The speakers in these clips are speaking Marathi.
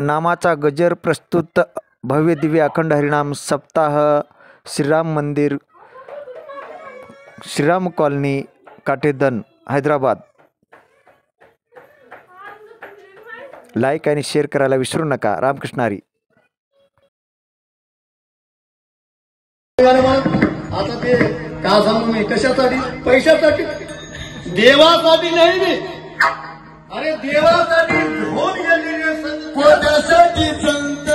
नामाचा गजर प्रस्तुत भव्य दिव्य अखंड हरिनाम सप्ताह श्रीराम मंदिर श्रीराम कॉलनी काटेदन हैदराबाद। लाईक आणि शेअर करायला विसरू नका। रामकृष्ण हरी। आता ते का सांगू मी कशासाठी? पैशासाठी, देवासाठी नाही मी। अरे देवासाठी होऊन गेलेले संत, कोणासाठी संत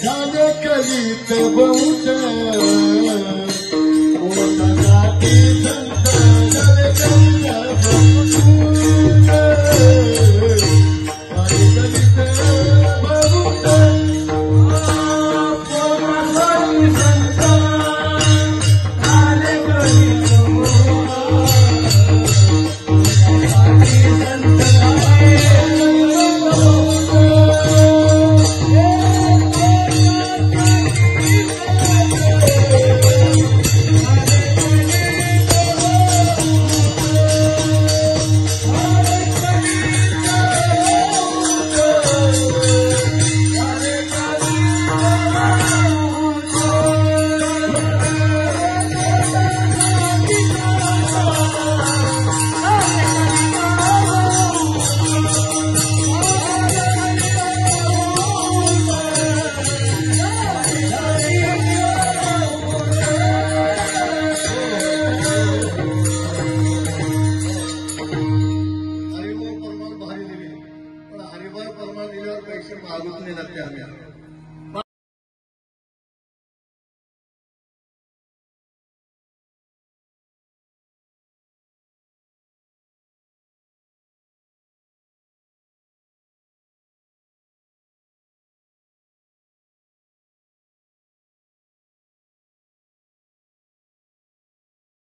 झाले कलीत बहुत, कोणासाठी संत झाले कलीत पैसे मागूच नाही लागते आम्ही।